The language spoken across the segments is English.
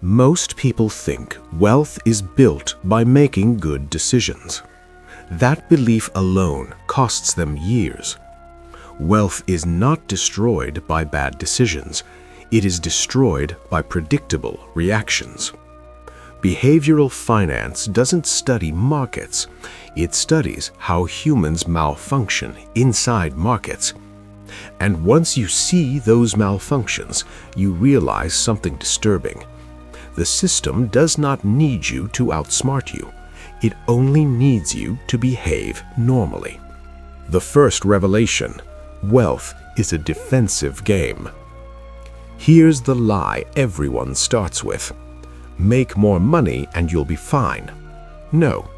Most people think wealth is built by making good decisions. That belief alone costs them years. Wealth is not destroyed by bad decisions. It is destroyed by predictable reactions. Behavioral finance doesn't study markets. It studies how humans malfunction inside markets. And once you see those malfunctions, you realize something disturbing. The system does not need you to outsmart you. It only needs you to behave normally. The first revelation: wealth is a defensive game. Here's the lie everyone starts with: make more money and you'll be fine. No.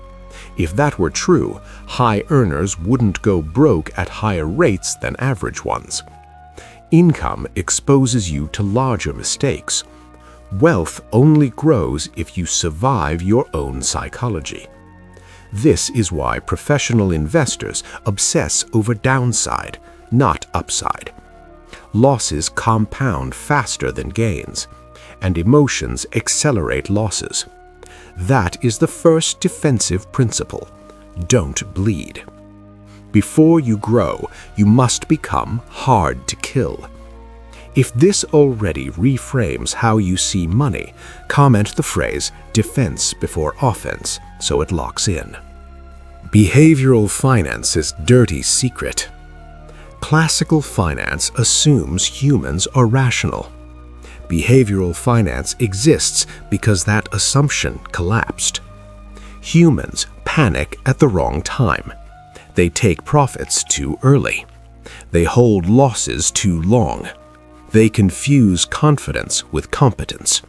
If that were true, high earners wouldn't go broke at higher rates than average ones. Income exposes you to larger mistakes. Wealth only grows if you survive your own psychology. This is why professional investors obsess over downside, not upside. Losses compound faster than gains, and emotions accelerate losses. That is the first defensive principle: don't bleed. Before you grow, you must become hard to kill. If this already reframes how you see money, comment the phrase "defense before offense" so it locks in. Behavioral finance's dirty secret. Classical finance assumes humans are rational. Behavioral finance exists because that assumption collapsed. Humans panic at the wrong time. They take profits too early. They hold losses too long. They confuse confidence with competence.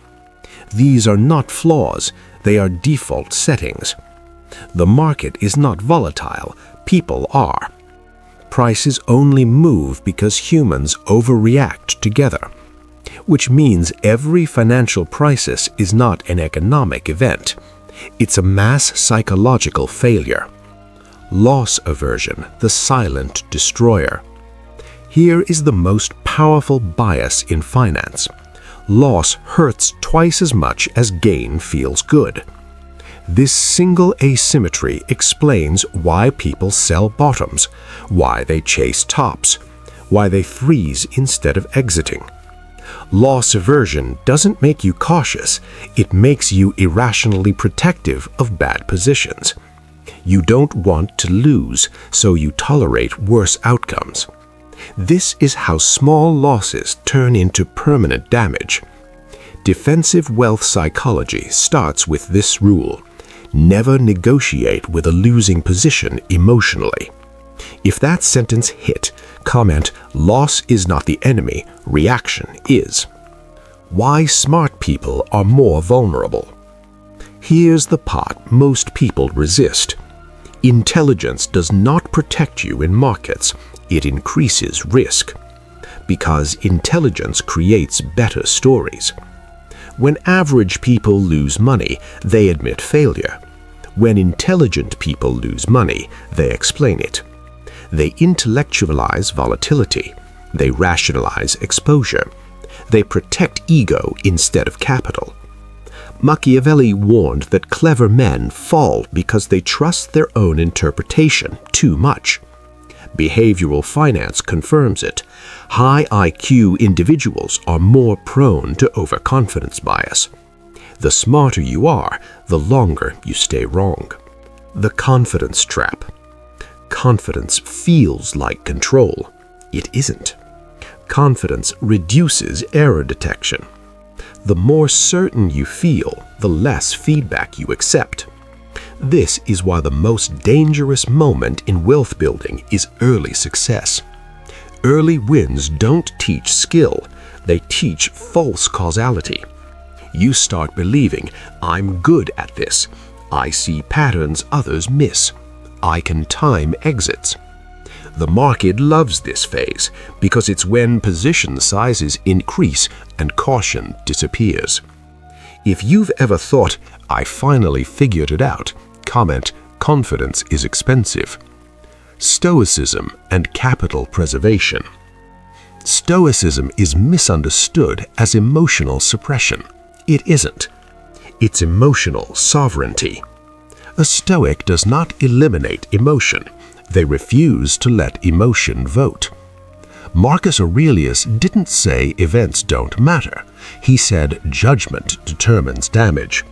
These are not flaws, they are default settings. The market is not volatile, people are. Prices only move because humans overreact together, which means every financial crisis is not an economic event. It's a mass psychological failure. Loss aversion, the silent destroyer. Here is the most powerful bias in finance. Loss hurts twice as much as gain feels good. This single asymmetry explains why people sell bottoms, why they chase tops, why they freeze instead of exiting. Loss aversion doesn't make you cautious, it makes you irrationally protective of bad positions. You don't want to lose, so you tolerate worse outcomes. This is how small losses turn into permanent damage. Defensive wealth psychology starts with this rule: never negotiate with a losing position emotionally. If that sentence hit, comment "loss is not the enemy, reaction is." Why smart people are more vulnerable. Here's the part most people resist. Intelligence does not protect you in markets, it increases risk. Because intelligence creates better stories. When average people lose money, they admit failure. When intelligent people lose money, they explain it. They intellectualize volatility. They rationalize exposure. They protect ego instead of capital. Machiavelli warned that clever men fall because they trust their own interpretation too much. Behavioral finance confirms it. High IQ individuals are more prone to overconfidence bias. The smarter you are, the longer you stay wrong. The confidence trap. Confidence feels like control. It isn't. Confidence reduces error detection. The more certain you feel, the less feedback you accept. This is why the most dangerous moment in wealth building is early success. Early wins don't teach skill, they teach false causality. You start believing, "I'm good at this. I see patterns others miss. I can time exits." The market loves this phase because it's when position sizes increase and caution disappears. If you've ever thought, "I finally figured it out," comment, "confidence is expensive." Stoicism and capital preservation. Stoicism is misunderstood as emotional suppression. It isn't. It's emotional sovereignty. A Stoic does not eliminate emotion. They refuse to let emotion vote. Marcus Aurelius didn't say events don't matter. He said judgment determines damage.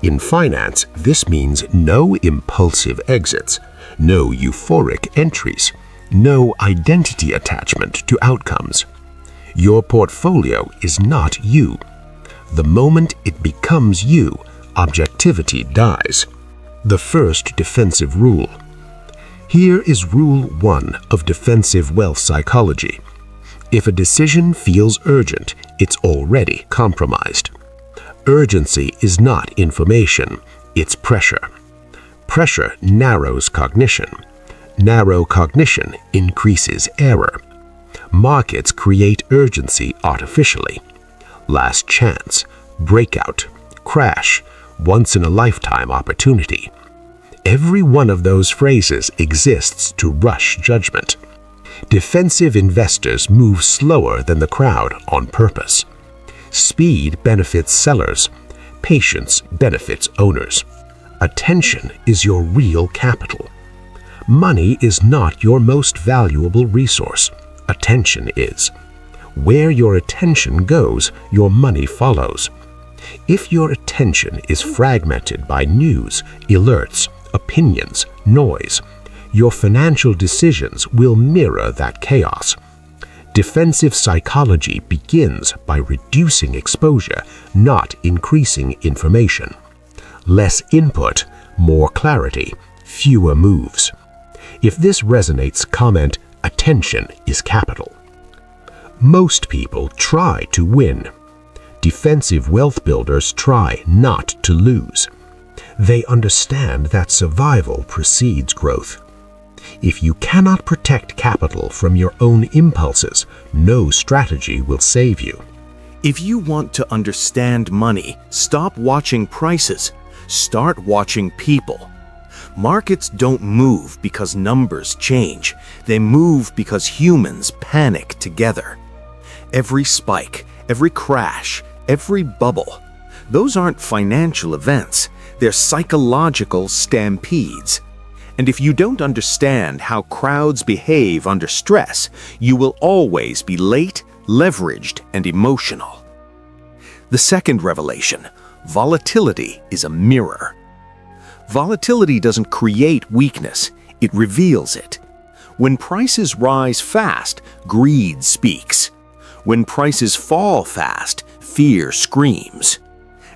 In finance, this means no impulsive exits, no euphoric entries, no identity attachment to outcomes. Your portfolio is not you. The moment it becomes you, objectivity dies. The first defensive rule. Here is rule 1 of defensive wealth psychology. If a decision feels urgent, it's already compromised. Urgency is not information, it's pressure. Pressure narrows cognition. Narrow cognition increases error. Markets create urgency artificially. Last chance, breakout, crash, once-in-a-lifetime opportunity. Every one of those phrases exists to rush judgment. Defensive investors move slower than the crowd on purpose. Speed benefits sellers. Patience benefits owners. Attention is your real capital. Money is not your most valuable resource. Attention is. Where your attention goes, your money follows. If your attention is fragmented by news, alerts, opinions, noise, your financial decisions will mirror that chaos. Defensive psychology begins by reducing exposure, not increasing information. Less input, more clarity, fewer moves. If this resonates, comment, "Attention is capital." Most people try to win. Defensive wealth builders try not to lose. They understand that survival precedes growth. If you cannot protect capital from your own impulses, no strategy will save you. If you want to understand money, stop watching prices. Start watching people. Markets don't move because numbers change. They move because humans panic together. Every spike, every crash, every bubble, those aren't financial events. They're psychological stampedes. And if you don't understand how crowds behave under stress, you will always be late, leveraged, and emotional. The second revelation: volatility is a mirror. Volatility doesn't create weakness, it reveals it. When prices rise fast, greed speaks. When prices fall fast, fear screams.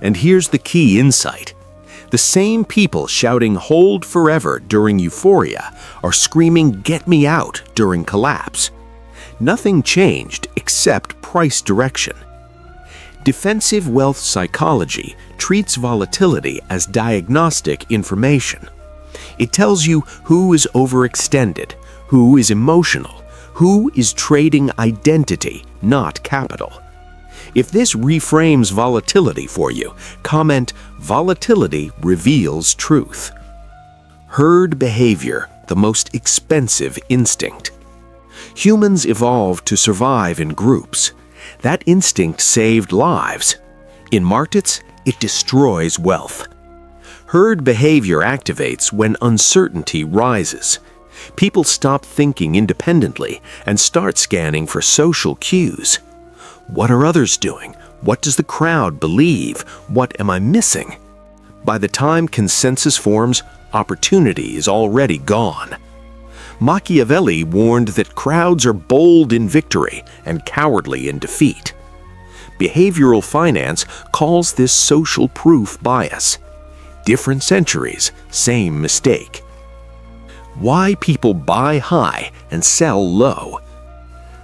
And here's the key insight. The same people shouting "hold forever" during euphoria are screaming "get me out" during collapse. Nothing changed except price direction. Defensive wealth psychology treats volatility as diagnostic information. It tells you who is overextended, who is emotional, who is trading identity, not capital. If this reframes volatility for you, comment "Volatility reveals truth." Herd behavior, the most expensive instinct. Humans evolved to survive in groups. That instinct saved lives. In markets, it destroys wealth. Herd behavior activates when uncertainty rises. People stop thinking independently and start scanning for social cues. What are others doing? What does the crowd believe? What am I missing? By the time consensus forms, opportunity is already gone. Machiavelli warned that crowds are bold in victory and cowardly in defeat. Behavioral finance calls this social proof bias. Different centuries, same mistake. Why people buy high and sell low.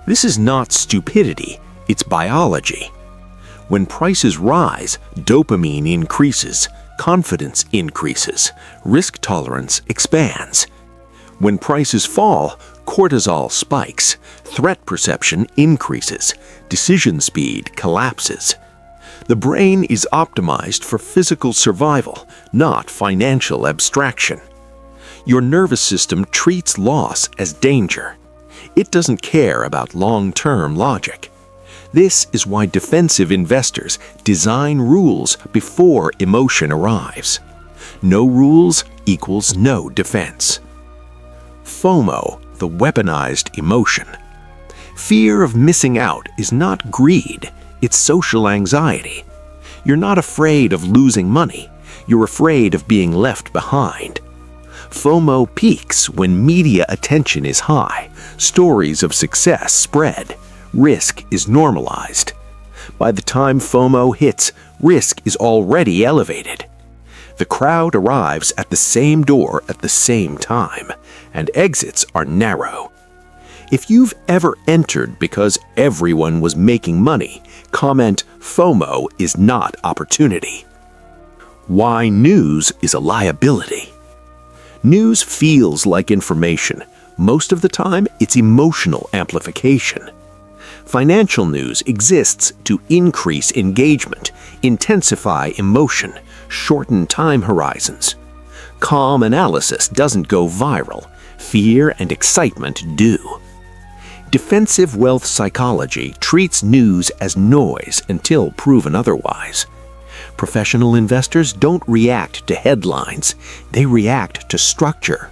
This is not stupidity, it's biology. When prices rise, dopamine increases, confidence increases, risk tolerance expands. When prices fall, cortisol spikes, threat perception increases, decision speed collapses. The brain is optimized for physical survival, not financial abstraction. Your nervous system treats loss as danger. It doesn't care about long-term logic. This is why defensive investors design rules before emotion arrives. No rules equals no defense. FOMO, the weaponized emotion. Fear of missing out is not greed, it's social anxiety. You're not afraid of losing money, you're afraid of being left behind. FOMO peaks when media attention is high, stories of success spread, risk is normalized. By the time FOMO hits, risk is already elevated. The crowd arrives at the same door at the same time, and exits are narrow. If you've ever entered because everyone was making money, comment FOMO is not opportunity. Why news is a liability. News feels like information. Most of the time, it's emotional amplification. Financial news exists to increase engagement, intensify emotion, shorten time horizons. Calm analysis doesn't go viral. Fear and excitement do. Defensive wealth psychology treats news as noise until proven otherwise. Professional investors don't react to headlines, they react to structure.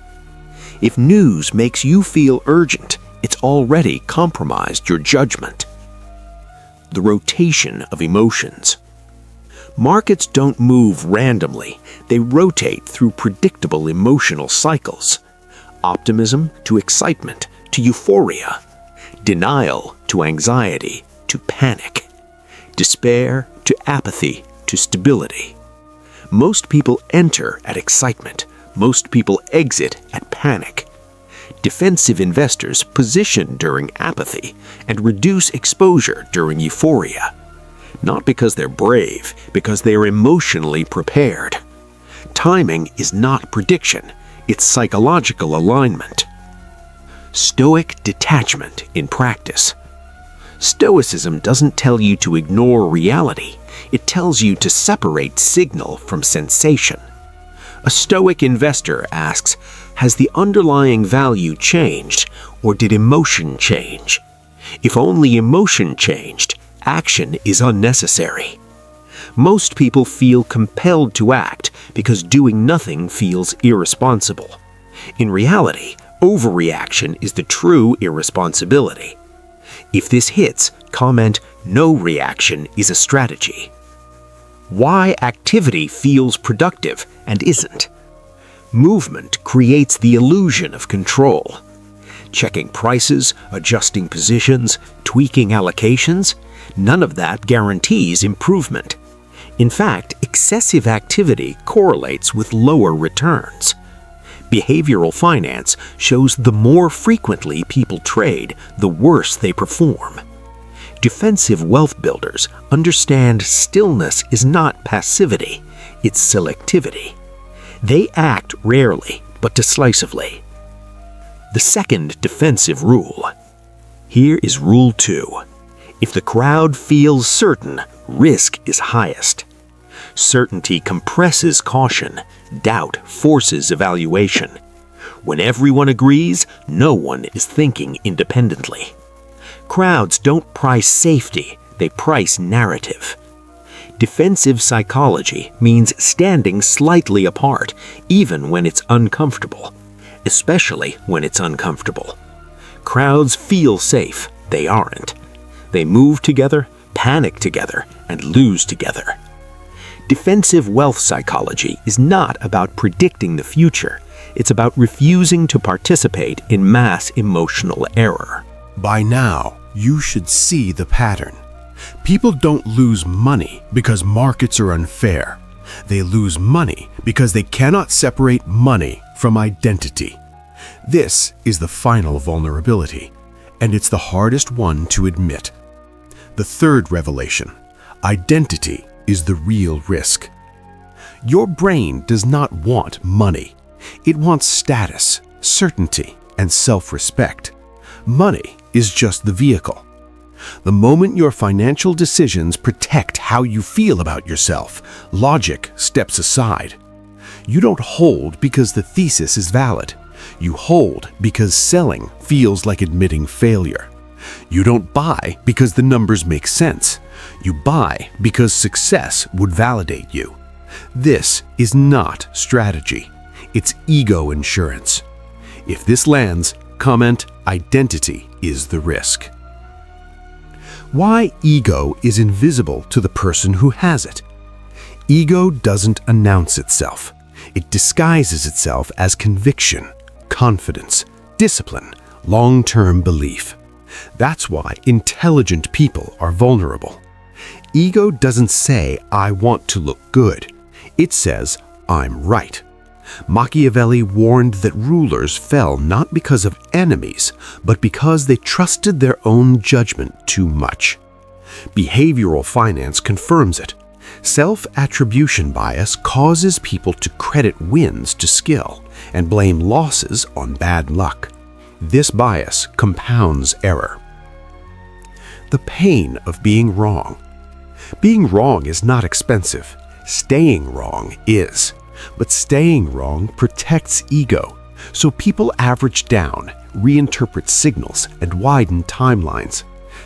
If news makes you feel urgent, it's already compromised your judgment. The rotation of emotions. Markets don't move randomly, they rotate through predictable emotional cycles. Optimism to excitement to euphoria. Denial to anxiety to panic. Despair to apathy to stability. Most people enter at excitement. Most people exit at panic. Defensive investors position during apathy and reduce exposure during euphoria. Not because they're brave, because they are emotionally prepared. Timing is not prediction, it's psychological alignment. Stoic detachment in practice. Stoicism doesn't tell you to ignore reality, it tells you to separate signal from sensation. A Stoic investor asks, has the underlying value changed, or did emotion change? If only emotion changed, action is unnecessary. Most people feel compelled to act because doing nothing feels irresponsible. In reality, overreaction is the true irresponsibility. If this hits, comment, no reaction is a strategy. Why activity feels productive and isn't. Movement creates the illusion of control. Checking prices, adjusting positions, tweaking allocations, none of that guarantees improvement. In fact, excessive activity correlates with lower returns. Behavioral finance shows the more frequently people trade, the worse they perform. Defensive wealth builders understand stillness is not passivity, it's selectivity. They act rarely, but decisively. The second defensive rule. Here is Rule 2. If the crowd feels certain, risk is highest. Certainty compresses caution. Doubt forces evaluation. When everyone agrees, no one is thinking independently. Crowds don't price safety, they price narrative. Defensive psychology means standing slightly apart, even when it's uncomfortable, especially when it's uncomfortable. Crowds feel safe, they aren't. They move together, panic together, and lose together. Defensive wealth psychology is not about predicting the future. It's about refusing to participate in mass emotional error. By now, you should see the pattern. People don't lose money because markets are unfair. They lose money because they cannot separate money from identity. This is the final vulnerability, and it's the hardest one to admit. The third revelation: identity is the real risk. Your brain does not want money. It wants status, certainty, and self-respect. Money is just the vehicle. The moment your financial decisions protect how you feel about yourself, logic steps aside. You don't hold because the thesis is valid. You hold because selling feels like admitting failure. You don't buy because the numbers make sense. You buy because success would validate you. This is not strategy. It's ego insurance. If this lands, comment, identity is the risk. Why ego is invisible to the person who has it. Ego doesn't announce itself. It disguises itself as conviction, confidence, discipline, long-term belief. That's why intelligent people are vulnerable. Ego doesn't say, "I want to look good." It says, "I'm right." Machiavelli warned that rulers fell not because of enemies, but because they trusted their own judgment too much. Behavioral finance confirms it. Self-attribution bias causes people to credit wins to skill and blame losses on bad luck. This bias compounds error. The pain of being wrong. Being wrong is not expensive. Staying wrong is. But staying wrong protects ego, so people average down, reinterpret signals, and widen timelines.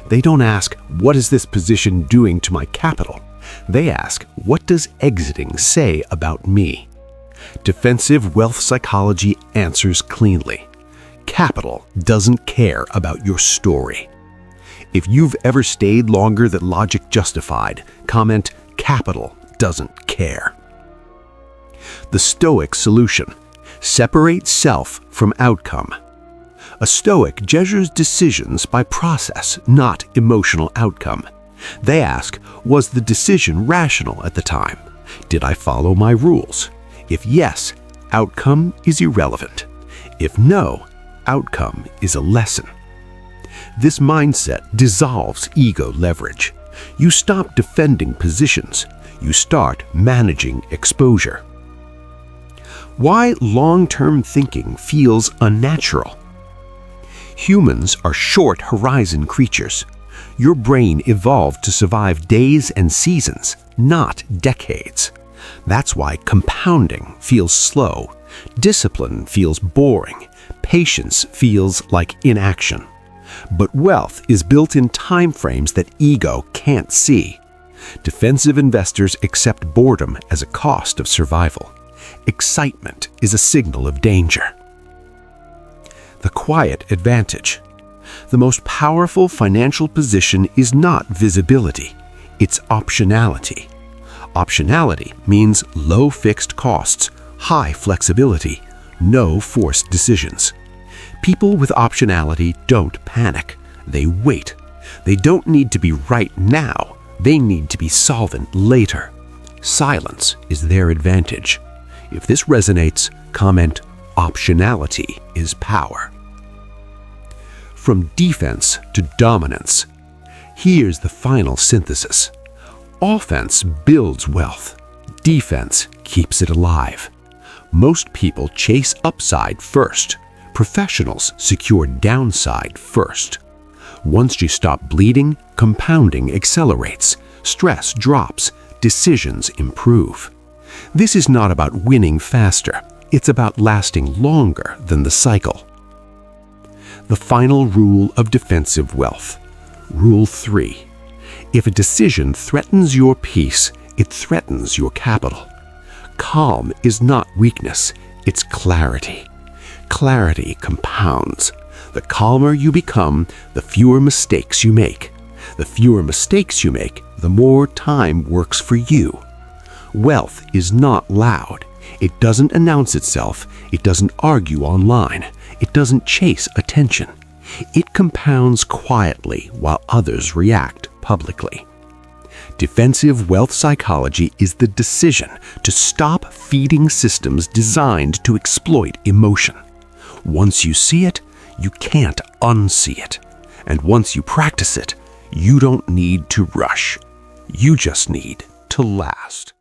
They don't ask, "What is this position doing to my capital?" They ask, "What does exiting say about me?" Defensive wealth psychology answers cleanly. Capital doesn't care about your story. If you've ever stayed longer than logic justified, comment, "Capital doesn't care." The Stoic solution: separate self from outcome. A Stoic judges decisions by process, not emotional outcome. They ask, was the decision rational at the time? Did I follow my rules? If yes, outcome is irrelevant. If no, outcome is a lesson. This mindset dissolves ego leverage. You stop defending positions. You start managing exposure. Why long-term thinking feels unnatural. Humans are short-horizon creatures. Your brain evolved to survive days and seasons, not decades. That's why compounding feels slow, discipline feels boring, patience feels like inaction. But wealth is built in time frames that ego can't see. Defensive investors accept boredom as a cost of survival. Excitement is a signal of danger. The quiet advantage. The most powerful financial position is not visibility, it's optionality. Optionality means low fixed costs, high flexibility, no forced decisions. People with optionality don't panic, they wait. They don't need to be right now, they need to be solvent later. Silence is their advantage. If this resonates, comment, "Optionality is power." From defense to dominance. Here's the final synthesis. Offense builds wealth. Defense keeps it alive. Most people chase upside first. Professionals secure downside first. Once you stop bleeding, compounding accelerates. Stress drops. Decisions improve. This is not about winning faster. It's about lasting longer than the cycle. The final rule of defensive wealth. Rule 3. If a decision threatens your peace, it threatens your capital. Calm is not weakness, it's clarity. Clarity compounds. The calmer you become, the fewer mistakes you make. The fewer mistakes you make, the more time works for you. Wealth is not loud. It doesn't announce itself. It doesn't argue online. It doesn't chase attention. It compounds quietly while others react publicly. Defensive wealth psychology is the decision to stop feeding systems designed to exploit emotion. Once you see it, you can't unsee it. And once you practice it, you don't need to rush. You just need to last.